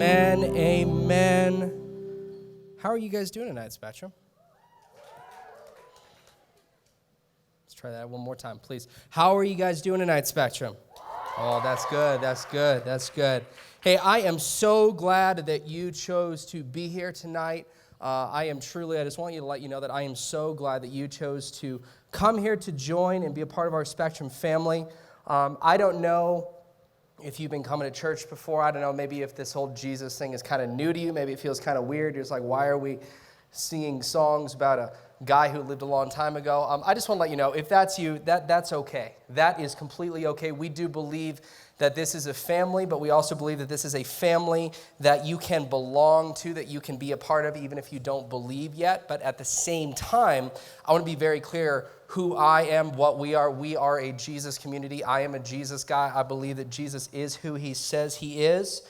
Amen, amen. How are you guys doing tonight, Spectrum? Let's try that one more time, please. How are you guys doing tonight, Spectrum? Oh, that's good, that's good, that's good. Hey, I am so glad that you chose to be here tonight. I just want you to let you know that I am so glad that you chose to come here to join and be a part of our Spectrum family. I don't know if you've been coming to church before. I don't know, maybe if this whole Jesus thing is kind of new to you. Maybe it feels kind of weird. You're just like, why are we singing songs about a guy who lived a long time ago? I just want to let you know, if that's you, that's okay. That is completely okay. We do believe that this is a family, but we also believe that this is a family that you can belong to, that you can be a part of, even if you don't believe yet. But at the same time, I want to be very clear who I am, what we are. We are a Jesus community. I am a Jesus guy. I believe that Jesus is who he says he is.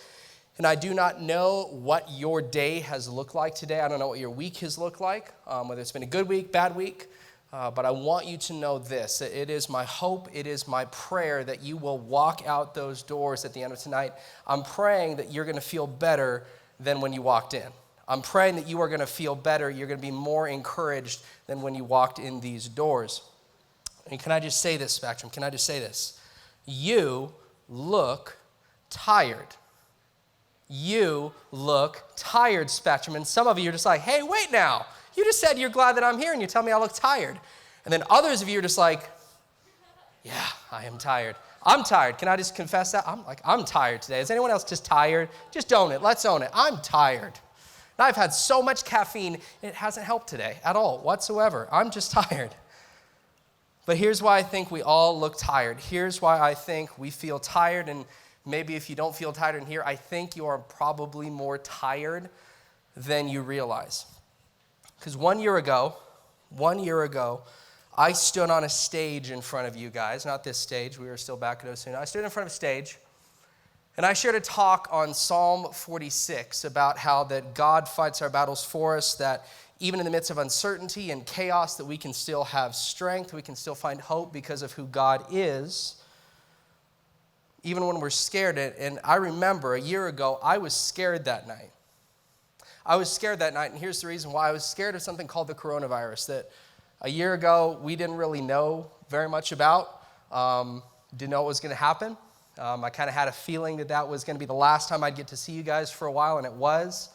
And I do not know what your day has looked like today. I don't know what your week has looked like, whether it's been a good week, bad week. But I want you to know this. It is my hope, it is my prayer that you will walk out those doors at the end of tonight. I'm praying that you're going to feel better than when you walked in. I'm praying that you are going to feel better. You're going to be more encouraged than when you walked in these doors. And can I just say this, Spectrum? Can I just say this? You look tired. You look tired, Spectrum. And some of you are just like, hey, wait now. You just said you're glad that I'm here and you tell me I look tired. And then others of you are just like, yeah, I am tired. I'm tired. Can I just confess that? I'm tired today. Is anyone else just tired? Just own it. Let's own it. I'm tired. And I've had so much caffeine, it hasn't helped today at all whatsoever. I'm just tired. But here's why I think we all look tired. Here's why I think we feel tired. And maybe if you don't feel tired in here, I think you are probably more tired than you realize. Because 1 year ago, I stood on a stage in front of you guys. Not this stage. We were still back at Osuna. I stood in front of a stage. And I shared a talk on Psalm 46 about how that God fights our battles for us, that even in the midst of uncertainty and chaos, that we can still have strength, we can still find hope because of who God is, even when we're scared. And I remember a year ago, I was scared that night. I was scared that night, and here's the reason why. I was scared of something called the coronavirus that a year ago we didn't really know very much about, didn't know what was going to happen. I kind of had a feeling that was going to be the last time I'd get to see you guys for a while, and it was.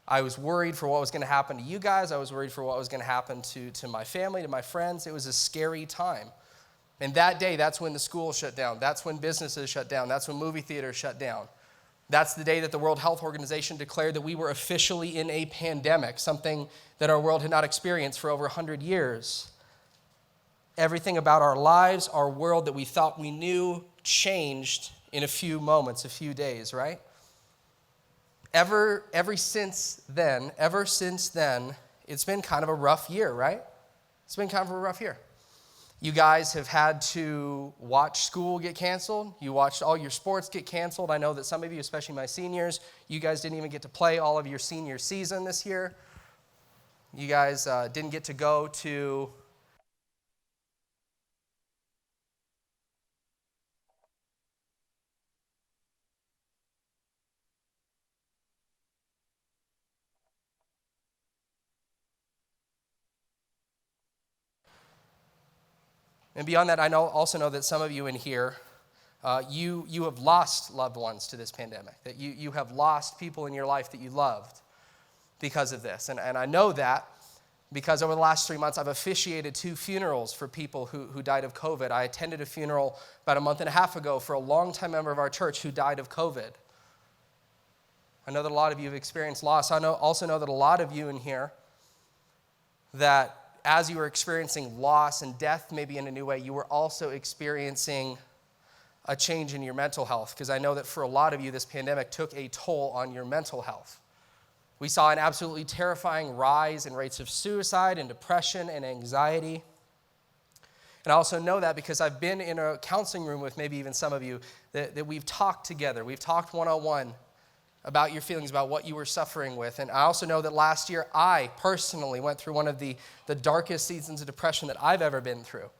I was worried for what was going to happen to you guys. I was worried for what was going to happen to my family, to my friends. It was a scary time. And that day, that's when the school shut down. That's when businesses shut down. That's when movie theaters shut down. That's the day that the World Health Organization declared that we were officially in a pandemic, something that our world had not experienced for over 100 years. Everything about our lives, our world that we thought we knew, changed in a few moments, a few days, right? Ever since then, it's been kind of a rough year, right? It's been kind of a rough year. You guys have had to watch school get canceled. You watched all your sports get canceled. I know that some of you, especially my seniors, you guys didn't even get to play all of your senior season this year. You guys didn't get to go to And beyond that, also know that some of you in here, you have lost loved ones to this pandemic, that you have lost people in your life that you loved because of this. And I know that because over the last 3 months, I've officiated 2 funerals for people who died of COVID. I attended a funeral about a month and a half ago for a longtime member of our church who died of COVID. I know that a lot of you have experienced loss. I also know that a lot of you in here, that as you were experiencing loss and death, maybe in a new way, you were also experiencing a change in your mental health. Because I know that for a lot of you, this pandemic took a toll on your mental health. We saw an absolutely terrifying rise in rates of suicide and depression and anxiety. And I also know that because I've been in a counseling room with maybe even some of you, that we've talked together. We've talked one-on-one about your feelings, about what you were suffering with. And I also know that last year, I personally went through one of the darkest seasons of depression that I've ever been through.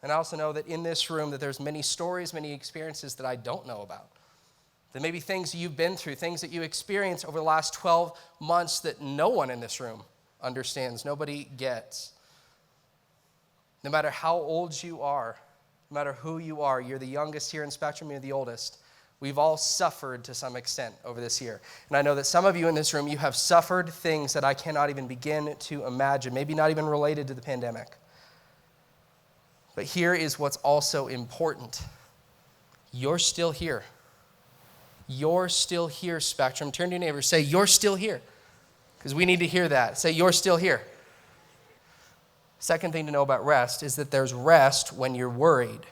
And I also know that in this room that there's many stories, many experiences that I don't know about. There may be things you've been through, things that you experienced over the last 12 months that no one in this room understands, nobody gets. No matter how old you are, no matter who you are, you're the youngest here in Spectrum, you're the oldest. We've all suffered to some extent over this year. And I know that some of you in this room, you have suffered things that I cannot even begin to imagine, maybe not even related to the pandemic. But here is what's also important. You're still here. You're still here, Spectrum. Turn to your neighbor, say, you're still here. Because we need to hear that. Say, you're still here. Second thing to know about rest is that there's rest when you're worried.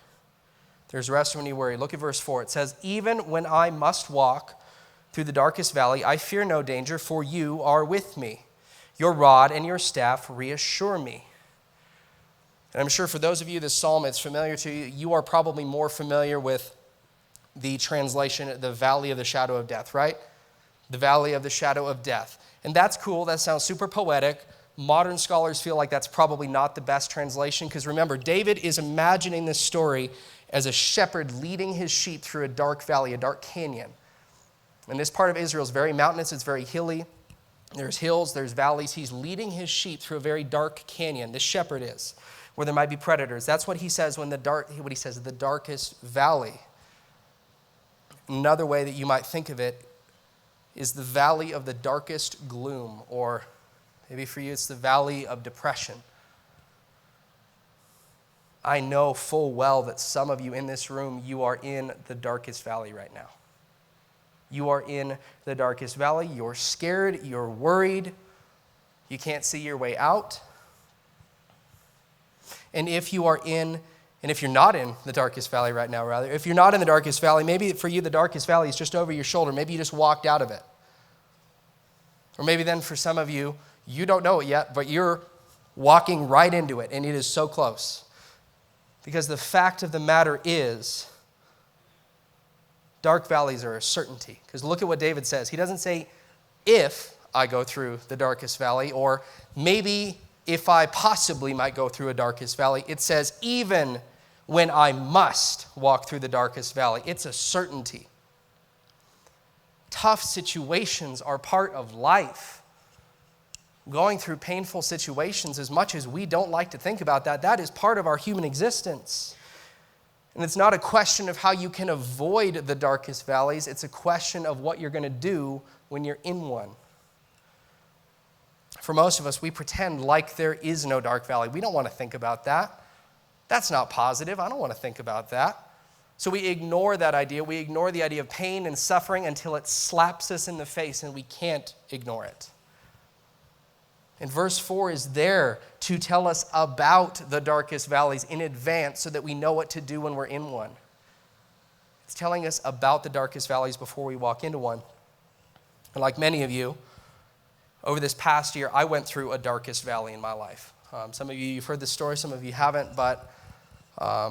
There's rest when you're worried. Look at verse 4. It says, even when I must walk through the darkest valley, I fear no danger, for you are with me. Your rod and your staff reassure me. And I'm sure for those of you this psalm is familiar to you, you are probably more familiar with the translation, the valley of the shadow of death, right? The valley of the shadow of death. And that's cool. That sounds super poetic. Modern scholars feel like that's probably not the best translation because remember, David is imagining this story as a shepherd leading his sheep through a dark valley, a dark canyon. And this part of Israel is very mountainous, it's very hilly. There's hills, there's valleys. He's leading his sheep through a very dark canyon. This shepherd is, where there might be predators. That's what he says when the darkest valley. Another way that you might think of it is the valley of the darkest gloom, or maybe for you it's the valley of depression. I know full well that some of you in this room, you are in the darkest valley right now. You are in the darkest valley. You're scared. You're worried. You can't see your way out. And if you're not in the darkest valley right now, rather, if you're not in the darkest valley, maybe for you the darkest valley is just over your shoulder. Maybe you just walked out of it. Or maybe then for some of you, you don't know it yet, but you're walking right into it, and it is so close. Because the fact of the matter is, dark valleys are a certainty. Because look at what David says. He doesn't say, if I go through the darkest valley, or maybe if I possibly might go through a darkest valley. It says, even when I must walk through the darkest valley. It's a certainty. Tough situations are part of life. Going through painful situations, as much as we don't like to think about that, that is part of our human existence. And it's not a question of how you can avoid the darkest valleys. It's a question of what you're going to do when you're in one. For most of us, we pretend like there is no dark valley. We don't want to think about that. That's not positive. I don't want to think about that. So we ignore that idea. We ignore the idea of pain and suffering until it slaps us in the face and we can't ignore it. And verse 4 is there to tell us about the darkest valleys in advance so that we know what to do when we're in one. It's telling us about the darkest valleys before we walk into one. And like many of you, over this past year, I went through a darkest valley in my life. Some of you, you've heard this story, some of you haven't, but a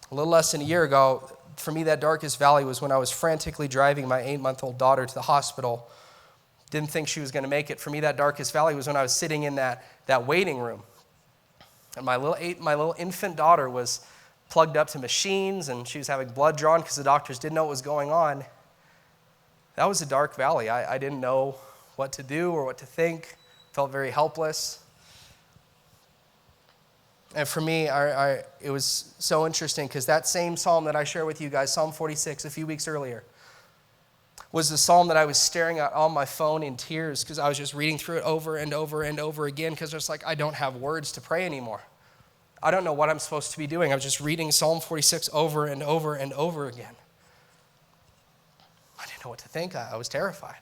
little less than a year ago, for me, that darkest valley was when I was frantically driving my 8-month-old daughter to the hospital. Didn't think she was going to make it. For me, that darkest valley was when I was sitting in that waiting room. And my little infant daughter was plugged up to machines, and she was having blood drawn because the doctors didn't know what was going on. That was a dark valley. I didn't know what to do or what to think. Felt very helpless. And for me, it was so interesting because that same psalm that I share with you guys, Psalm 46, a few weeks earlier, was the psalm that I was staring at on my phone in tears because I was just reading through it over and over and over again because it's like I don't have words to pray anymore. I don't know what I'm supposed to be doing. I was just reading Psalm 46 over and over and over again. I didn't know what to think. I was terrified.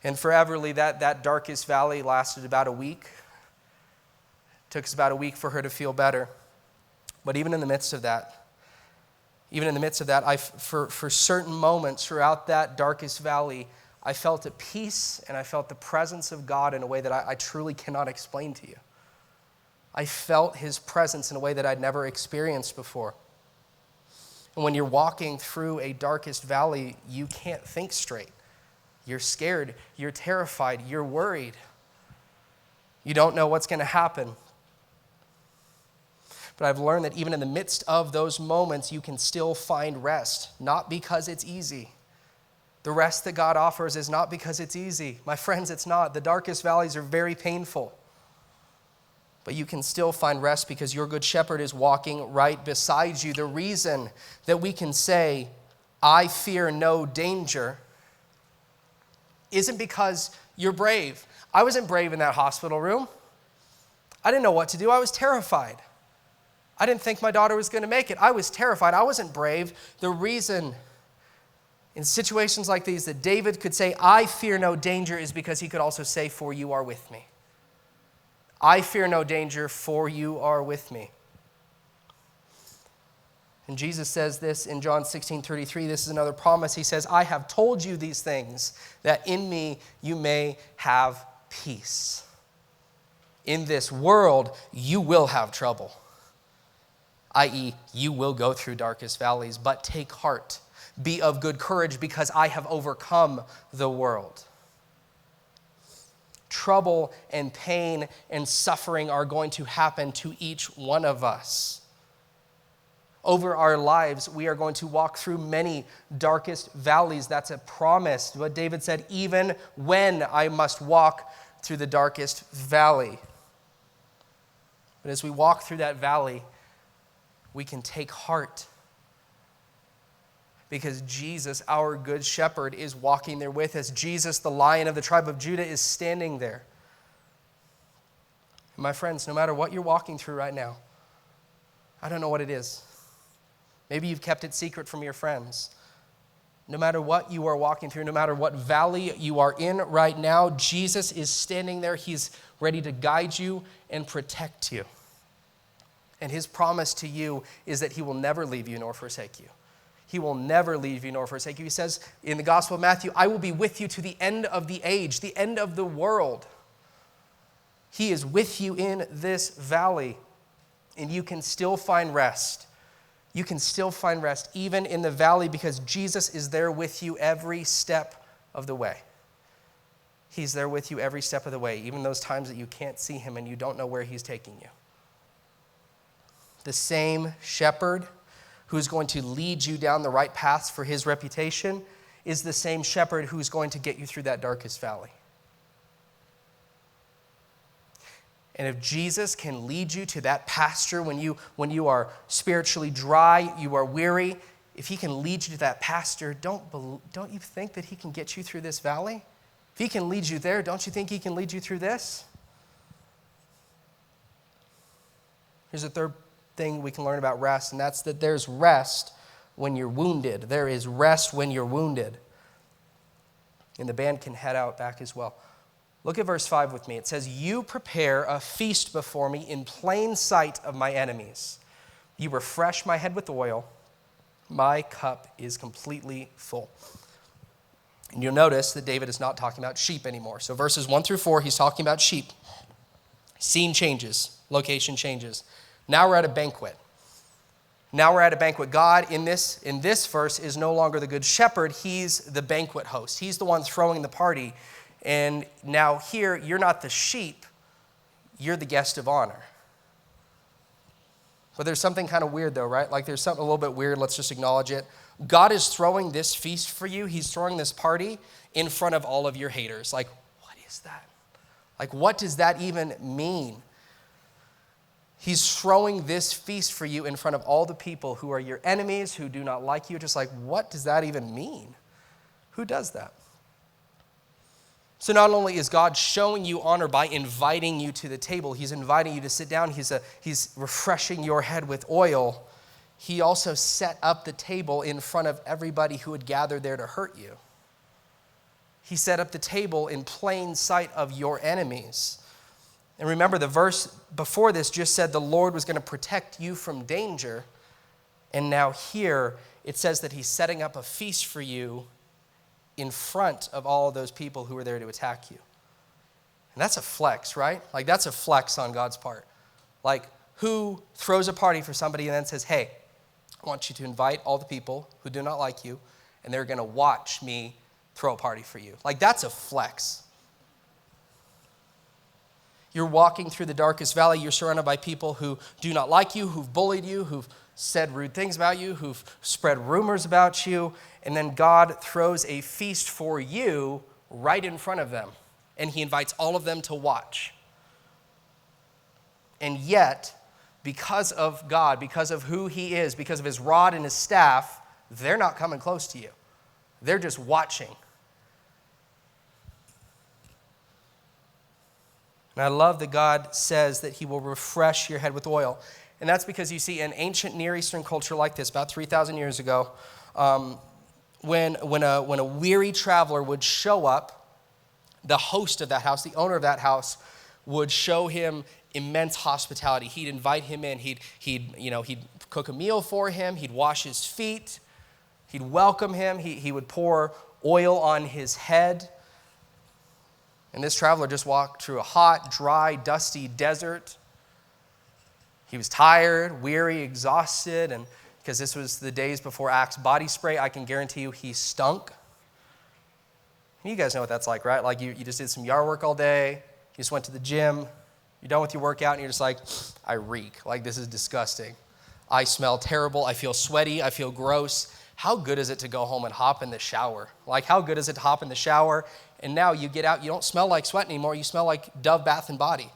And for Everly, that darkest valley lasted about a week. It took us about a week for her to feel better. But even in the midst of that, for certain moments throughout that darkest valley, I felt at peace and I felt the presence of God in a way that I truly cannot explain to you. I felt his presence in a way that I'd never experienced before. And when you're walking through a darkest valley, you can't think straight. You're scared, you're terrified, you're worried. You don't know what's going to happen. But I've learned that even in the midst of those moments, you can still find rest, not because it's easy. The rest that God offers is not because it's easy. My friends, it's not. The darkest valleys are very painful. But you can still find rest because your good shepherd is walking right beside you. The reason that we can say, I fear no danger, isn't because you're brave. I wasn't brave in that hospital room. I didn't know what to do. I was terrified. I didn't think my daughter was going to make it. I was terrified. I wasn't brave. The reason in situations like these that David could say, I fear no danger, is because he could also say, for you are with me. I fear no danger, for you are with me. And Jesus says this in John 16:33. This is another promise. He says, I have told you these things, that in me you may have peace. In this world, you will have trouble, i.e., you will go through darkest valleys, but take heart. Be of good courage, because I have overcome the world. Trouble and pain and suffering are going to happen to each one of us. Over our lives, we are going to walk through many darkest valleys. That's a promise. What David said, even when I must walk through the darkest valley. But as we walk through that valley, we can take heart, because Jesus, our good shepherd, is walking there with us. Jesus, the Lion of the tribe of Judah, is standing there. And my friends, no matter what you're walking through right now, I don't know what it is. Maybe you've kept it secret from your friends. No matter what you are walking through, no matter what valley you are in right now, Jesus is standing there. He's ready to guide you and protect you. And his promise to you is that he will never leave you nor forsake you. He will never leave you nor forsake you. He says in the Gospel of Matthew, I will be with you to the end of the age, the end of the world. He is with you in this valley, and you can still find rest. You can still find rest even in the valley, because Jesus is there with you every step of the way. He's there with you every step of the way, even those times that you can't see him and you don't know where he's taking you. The same shepherd who's going to lead you down the right paths for his reputation is the same shepherd who's going to get you through that darkest valley. And if Jesus can lead you to that pasture when you are spiritually dry, you are weary, if he can lead you to that pasture, don't you think that he can get you through this valley? If he can lead you there, don't you think he can lead you through this? Here's a third thing we can learn about rest, and that's that there's rest when you're wounded. There is rest when you're wounded. And the band can head out back as well. Look at verse 5 with me. It says, you prepare a feast before me in plain sight of my enemies. You refresh my head with oil. My cup is completely full. And you'll notice that David is not talking about sheep anymore. So verses 1 through 4, he's talking about sheep. Scene changes, location changes. Now we're at a banquet. God, in this verse, is no longer the good shepherd. He's the banquet host. He's the one throwing the party. And now here, you're not the sheep. You're the guest of honor. But there's something kind of weird, though, right? Like there's something a little bit weird. Let's just acknowledge it. God is throwing this feast for you. He's throwing this party in front of all of your haters. Like, what is that? Like, what does that even mean? He's throwing this feast for you in front of all the people who are your enemies, who do not like you. Just like, what does that even mean? Who does that? So not only is God showing you honor by inviting you to the table, he's inviting you to sit down, he's refreshing your head with oil. He also set up the table in front of everybody who would gather there to hurt you. He set up the table in plain sight of your enemies. And remember, the verse before this just said the Lord was going to protect you from danger. And now here it says that he's setting up a feast for you in front of all of those people who are there to attack you. And that's a flex, right? Like that's a flex on God's part. Like who throws a party for somebody and then says, hey, I want you to invite all the people who do not like you, and they're going to watch me throw a party for you. Like that's a flex. You're walking through the darkest valley. You're surrounded by people who do not like you, who've bullied you, who've said rude things about you, who've spread rumors about you. And then God throws a feast for you right in front of them. And he invites all of them to watch. And yet, because of God, because of who he is, because of his rod and his staff, they're not coming close to you. They're just watching. And I love that God says that he will refresh your head with oil. And that's because you see, in ancient Near Eastern culture like this, about 3,000 years ago, when a weary traveler would show up, the host of that house, the owner of that house, would show him immense hospitality. He'd invite him in. He'd cook a meal for him. He'd wash his feet. He'd welcome him. He would pour oil on his head. And this traveler just walked through a hot, dry, dusty desert. He was tired, weary, exhausted, and because this was the days before Axe body spray, I can guarantee you he stunk. You guys know what that's like, right? Like you just did some yard work all day, you just went to the gym, you're done with your workout, and you're just like, I reek. Like, this is disgusting. I smell terrible, I feel sweaty, I feel gross. How good is it to go home and hop in the shower? Like, how good is it to hop in the shower, and now you get out, you don't smell like sweat anymore, you smell like Dove Bath and Body.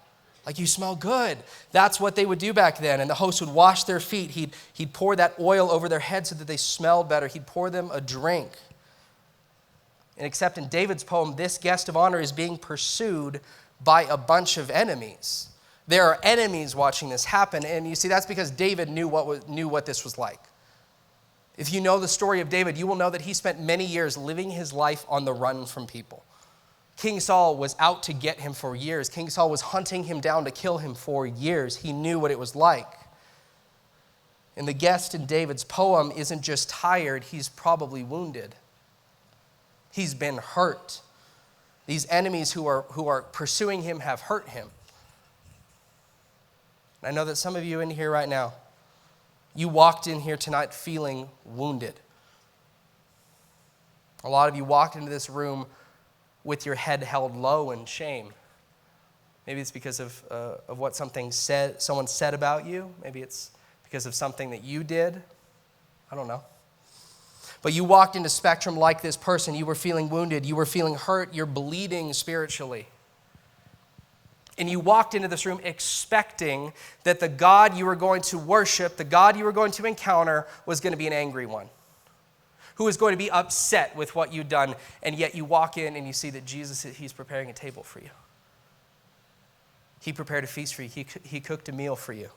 Like, you smell good. That's what they would do back then. And the host would wash their feet. He'd pour that oil over their head so that they smelled better. He'd pour them a drink. And except in David's poem, this guest of honor is being pursued by a bunch of enemies. There are enemies watching this happen. And you see, that's because David knew what this was like. If you know the story of David, you will know that he spent many years living his life on the run from people. King Saul was out to get him for years. King Saul was hunting him down to kill him for years. He knew what it was like. And the guest in David's poem isn't just tired, he's probably wounded. He's been hurt. These enemies who are pursuing him have hurt him. And I know that some of you in here right now, you walked in here tonight feeling wounded. A lot of you walked into this room with your head held low in shame. Maybe it's because of what someone said about you. Maybe it's because of something that you did. I don't know. But you walked into Spectrum like this person. You were feeling wounded. You were feeling hurt. You're bleeding spiritually. And you walked into this room expecting that the God you were going to worship, the God you were going to encounter, was going to be an angry one, who is going to be upset with what you've done, and yet you walk in and you see that Jesus, he's preparing a table for you. He prepared a feast for you. He cooked a meal for you.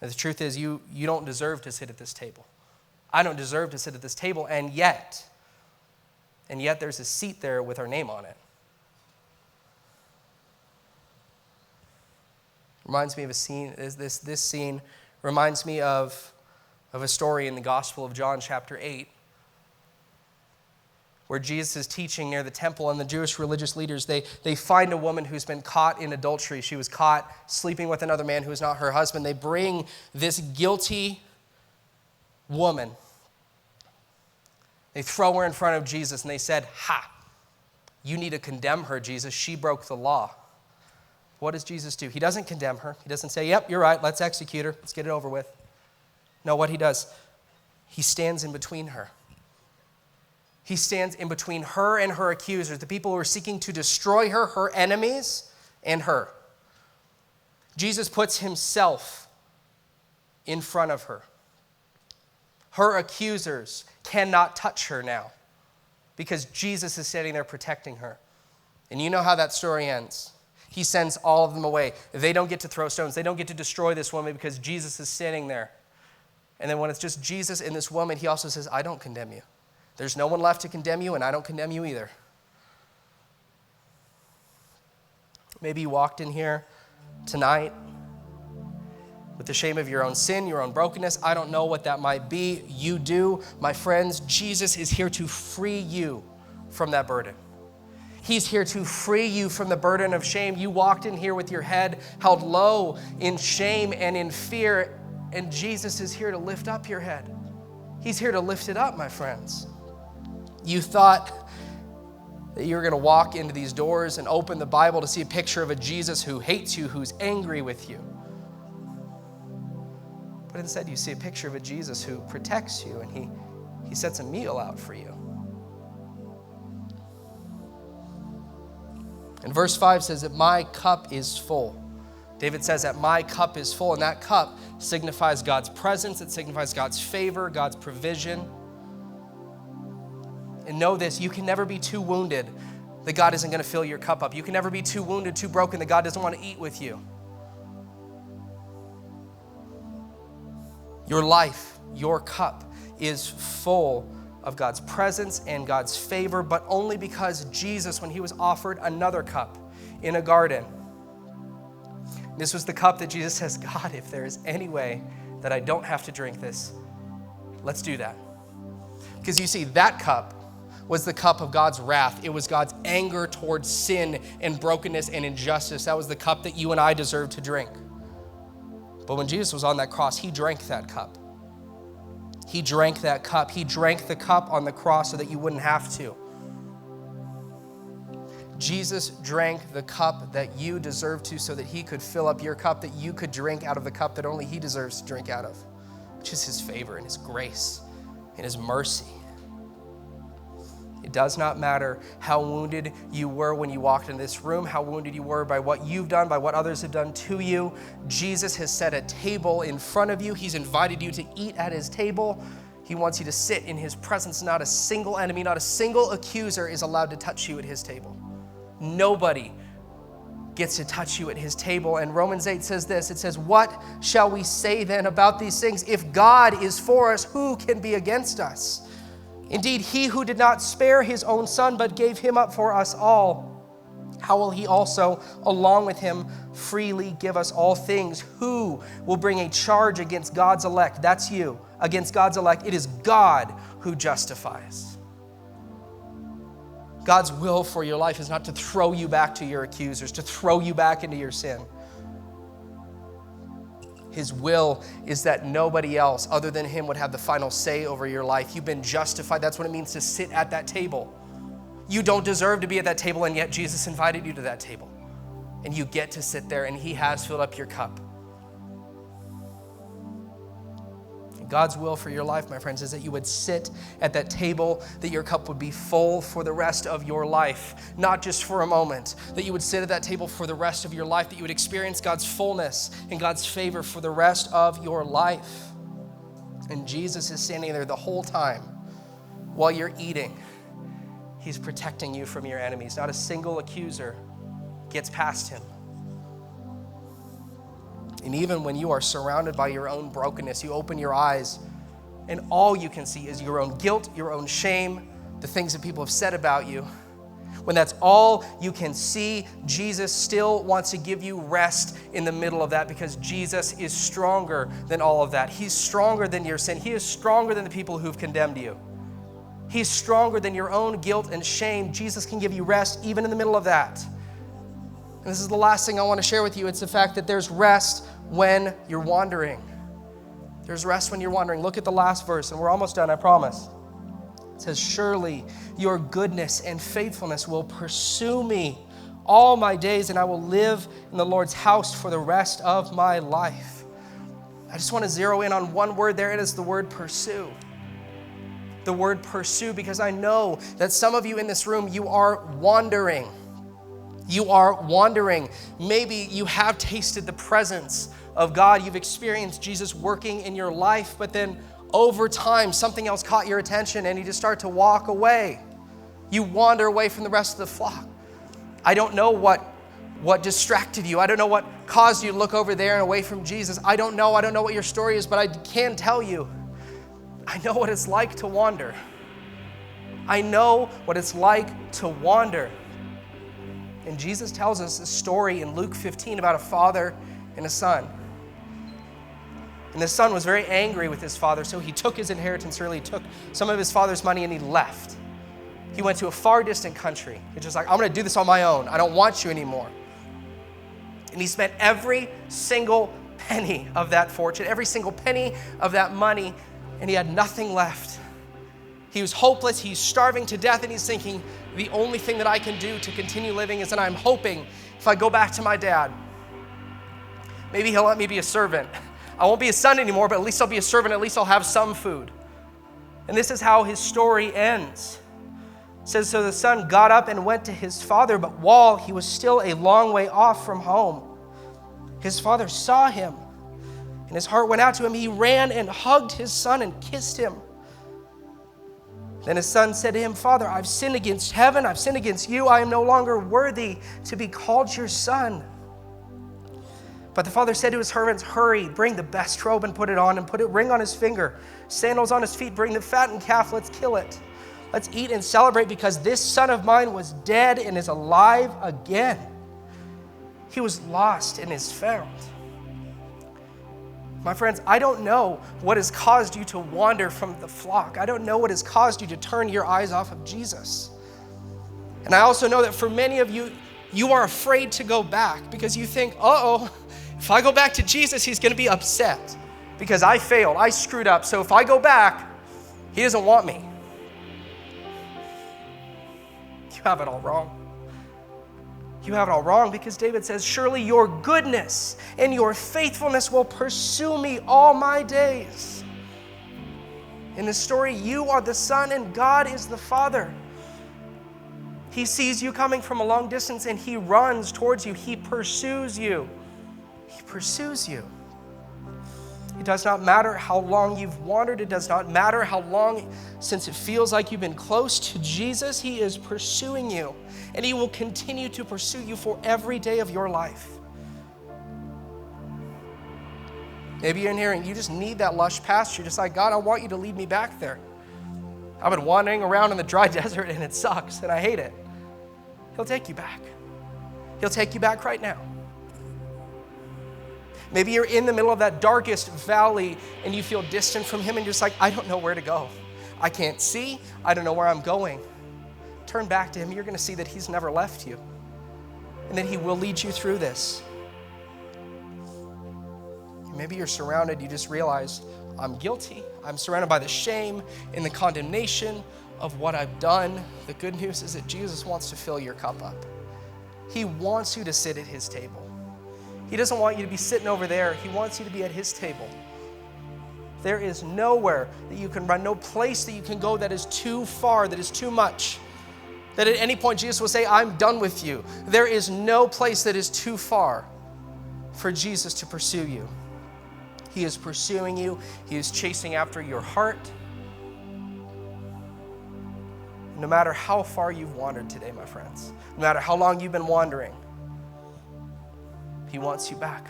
And the truth is, you don't deserve to sit at this table. I don't deserve to sit at this table, and yet there's a seat there with our name on it. Reminds me of a scene, this scene reminds me of a story in the Gospel of John chapter 8, where Jesus is teaching near the temple, and the Jewish religious leaders, they find a woman who's been caught in adultery. She was caught sleeping with another man who is not her husband. They bring this guilty woman. They throw her in front of Jesus, and they said, "Ha, you need to condemn her, Jesus. She broke the law." What does Jesus do? He doesn't condemn her. He doesn't say, "Yep, you're right, let's execute her. Let's get it over with." No, what he does, he stands in between her. He stands in between her and her accusers, the people who are seeking to destroy her, her enemies, and her. Jesus puts himself in front of her. Her accusers cannot touch her now because Jesus is standing there protecting her. And you know how that story ends. He sends all of them away. They don't get to throw stones. They don't get to destroy this woman because Jesus is standing there. And then when it's just Jesus and this woman, he also says, "I don't condemn you. There's no one left to condemn you, and I don't condemn you either." Maybe you walked in here tonight with the shame of your own sin, your own brokenness. I don't know what that might be. You do. My friends, Jesus is here to free you from that burden. He's here to free you from the burden of shame. You walked in here with your head held low in shame and in fear, and Jesus is here to lift up your head. He's here to lift it up, my friends. You thought That you're going to walk into these doors and open the Bible to see a picture of a Jesus who hates you, who's angry with you. But instead you see a picture of a Jesus who protects you, and he sets a meal out for you. And verse 5 says that my cup is full. David says that my cup is full, and that cup signifies God's presence. It signifies God's favor, God's provision. And know this, you can never be too wounded that God isn't going to fill your cup up. You can never be too wounded, too broken that God doesn't want to eat with you. Your life, your cup is full of God's presence and God's favor, but only because Jesus, when he was offered another cup in a garden, this was the cup that Jesus says, God, if there is any way that I don't have to drink this, let's do that. Because you see, that cup was the cup of God's wrath. It was God's anger towards sin and brokenness and injustice. That was the cup that you and I deserve to drink. But when Jesus was on that cross, he drank that cup. He drank that cup. He drank the cup on the cross so that you wouldn't have to. Jesus drank the cup that you deserve to so that he could fill up your cup, that you could drink out of the cup that only he deserves to drink out of, which is his favor and his grace and his mercy. It does not matter how wounded you were when you walked in this room, how wounded you were by what you've done, by what others have done to you. Jesus has set a table in front of you. He's invited you to eat at his table. He wants you to sit in his presence. Not a single enemy, not a single accuser is allowed to touch you at his table. Nobody gets to touch you at his table. And Romans 8 says this, it says, what shall we say then about these things? If God is for us, who can be against us? Indeed, he who did not spare his own son, but gave him up for us all, how will he also, along with him, freely give us all things? Who will bring a charge against God's elect? That's you. Against God's elect. It is God who justifies. God's will for your life is not to throw you back to your accusers, to throw you back into your sin. His will is that nobody else other than him would have the final say over your life. You've been justified. That's what it means to sit at that table. You don't deserve to be at that table, and yet Jesus invited you to that table. And you get to sit there, and he has filled up your cup. God's will for your life, my friends, is that you would sit at that table, that your cup would be full for the rest of your life, not just for a moment, that you would sit at that table for the rest of your life, that you would experience God's fullness and God's favor for the rest of your life. And Jesus is standing there the whole time while you're eating. He's protecting you from your enemies. Not a single accuser gets past him. And even when you are surrounded by your own brokenness, you open your eyes and all you can see is your own guilt, your own shame, the things that people have said about you. When that's all you can see, Jesus still wants to give you rest in the middle of that, because Jesus is stronger than all of that. He's stronger than your sin. He is stronger than the people who've condemned you. He's stronger than your own guilt and shame. Jesus can give you rest even in the middle of that. And this is the last thing I want to share with you. It's the fact that there's rest when you're wandering. There's rest when you're wandering. Look at the last verse, and we're almost done, I promise. It says, surely your goodness and faithfulness will pursue me all my days, and I will live in the Lord's house for the rest of my life. I just want to zero in on one word there. It is the word pursue. The word pursue, because I know that some of you in this room, you are wandering. You are wandering. Maybe you have tasted the presence of God. You've experienced Jesus working in your life, but then over time, something else caught your attention and you just start to walk away. You wander away from the rest of the flock. I don't know what distracted you. I don't know what caused you to look over there and away from Jesus. I don't know what your story is, but I can tell you, I know what it's like to wander. I know what it's like to wander. And Jesus tells us a story in Luke 15 about a father and a son. And the son was very angry with his father, so he took his inheritance early, took some of his father's money, and he left. He went to a far distant country. He's just like, I'm going to do this on my own. I don't want you anymore. And he spent every single penny of that fortune, every single penny of that money, and he had nothing left. He was hopeless. He's starving to death, and he's thinking, the only thing that I can do to continue living is that I'm hoping if I go back to my dad, maybe he'll let me be a servant. I won't be a son anymore, but at least I'll be a servant. At least I'll have some food. And this is how his story ends. It says, so the son got up and went to his father, but while he was still a long way off from home, his father saw him, and his heart went out to him. He ran and hugged his son and kissed him. Then his son said to him, Father, I've sinned against heaven. I've sinned against you. I am no longer worthy to be called your son. But the father said to his servants, hurry, bring the best robe and put it on, and put a ring on his finger, sandals on his feet, bring the fattened calf, let's kill it. Let's eat and celebrate, because this son of mine was dead and is alive again. He was lost and is found. My friends, I don't know what has caused you to wander from the flock. I don't know what has caused you to turn your eyes off of Jesus. And I also know that for many of you, you are afraid to go back because you think, if I go back to Jesus, he's going to be upset because I failed, I screwed up. So if I go back, he doesn't want me. You have it all wrong. You have it all wrong because David says, surely your goodness and your faithfulness will pursue me all my days. In the story, you are the son and God is the father. He sees you coming from a long distance and he runs towards you. He pursues you. He pursues you. It does not matter how long you've wandered. It does not matter how long since it feels like you've been close to Jesus. He is pursuing you, and he will continue to pursue you for every day of your life. Maybe you're in here and you just need that lush pasture. Just like, God, I want you to lead me back there. I've been wandering around in the dry desert and it sucks and I hate it. He'll take you back. He'll take you back right now. Maybe you're in the middle of that darkest valley and you feel distant from him and you're just like, I don't know where to go. I can't see. I don't know where I'm going. Turn back to him. You're going to see that he's never left you and that he will lead you through this. Maybe you're surrounded. You just realize I'm guilty. I'm surrounded by the shame and the condemnation of what I've done. The good news is that Jesus wants to fill your cup up. He wants you to sit at his table. He doesn't want you to be sitting over there. He wants you to be at his table. There is nowhere that you can run, no place that you can go that is too far, that is too much. That at any point Jesus will say, I'm done with you. There is no place that is too far for Jesus to pursue you. He is pursuing you. He is chasing after your heart. No matter how far you've wandered today, my friends, no matter how long you've been wandering, he wants you back.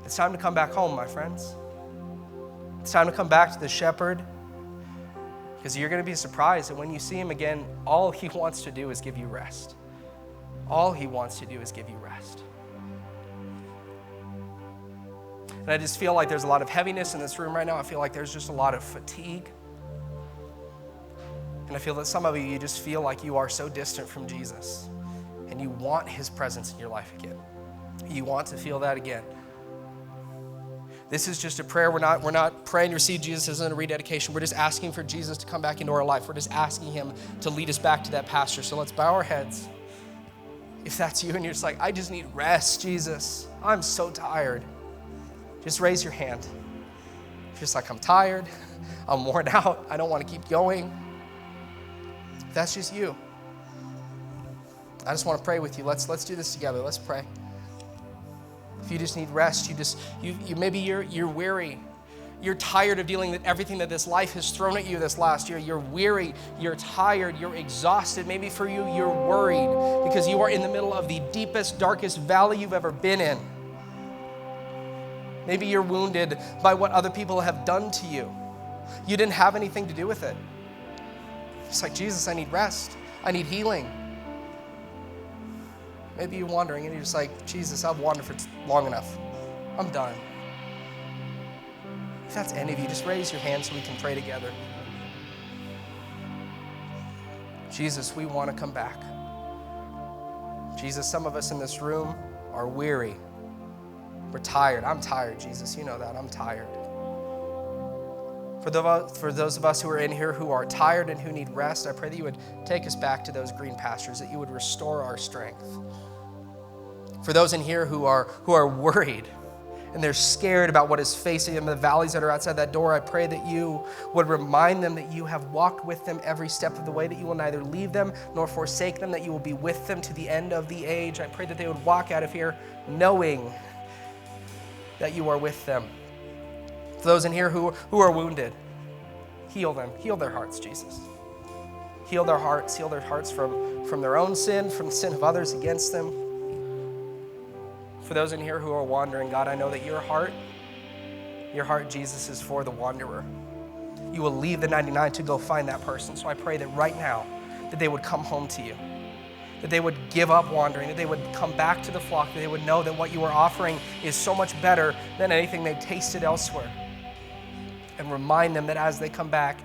It's time to come back home, my friends. It's time to come back to the shepherd, because you're going to be surprised that when you see him again, all he wants to do is give you rest. All he wants to do is give you rest. And I just feel like there's a lot of heaviness in this room right now. I feel like there's just a lot of fatigue. And I feel that some of you just feel like you are so distant from Jesus and you want his presence in your life again. You want to feel that again. This is just a prayer. We're not praying to receive Jesus as a rededication. We're just asking for Jesus to come back into our life. We're just asking him to lead us back to that pasture. So let's bow our heads. If that's you and you're just like, I just need rest, Jesus. I'm so tired. Just raise your hand. Just like, I'm tired. I'm worn out. I don't want to keep going. If that's just you, I just want to pray with you. Let's do this together. Let's pray. If you just need rest, maybe you're weary. You're tired of dealing with everything that this life has thrown at you this last year. You're weary, you're tired, you're exhausted. Maybe for you, you're worried because you are in the middle of the deepest, darkest valley you've ever been in. Maybe you're wounded by what other people have done to you. You didn't have anything to do with it. It's like, Jesus, I need rest. I need healing. Maybe you're wandering and you're just like, Jesus, I've wandered for long enough. I'm done. If that's any of you, just raise your hand so we can pray together. Jesus, we want to come back. Jesus, some of us in this room are weary. We're tired. I'm tired, Jesus. You know that. I'm tired. For those of us who are in here who are tired and who need rest, I pray that you would take us back to those green pastures, that you would restore our strength. For those in here who are worried and they're scared about what is facing them, the valleys that are outside that door, I pray that you would remind them that you have walked with them every step of the way, that you will neither leave them nor forsake them, that you will be with them to the end of the age. I pray that they would walk out of here knowing that you are with them. For those in here who are wounded, heal them. Heal their hearts, Jesus. Heal their hearts from their own sin, from the sin of others against them. For those in here who are wandering, God, I know that your heart, Jesus, is for the wanderer. You will leave the 99 to go find that person. So I pray that right now, that they would come home to you, that they would give up wandering, that they would come back to the flock, that they would know that what you are offering is so much better than anything they've tasted elsewhere. And remind them that as they come back,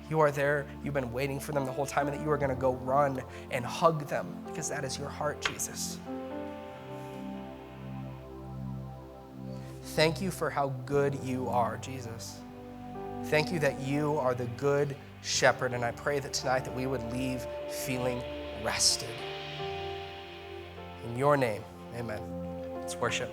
you are there, you've been waiting for them the whole time, and that you are going to go run and hug them, because that is your heart, Jesus. Thank you for how good you are, Jesus. Thank you that you are the good shepherd, and I pray that tonight that we would leave feeling rested. In your name, amen. Let's worship.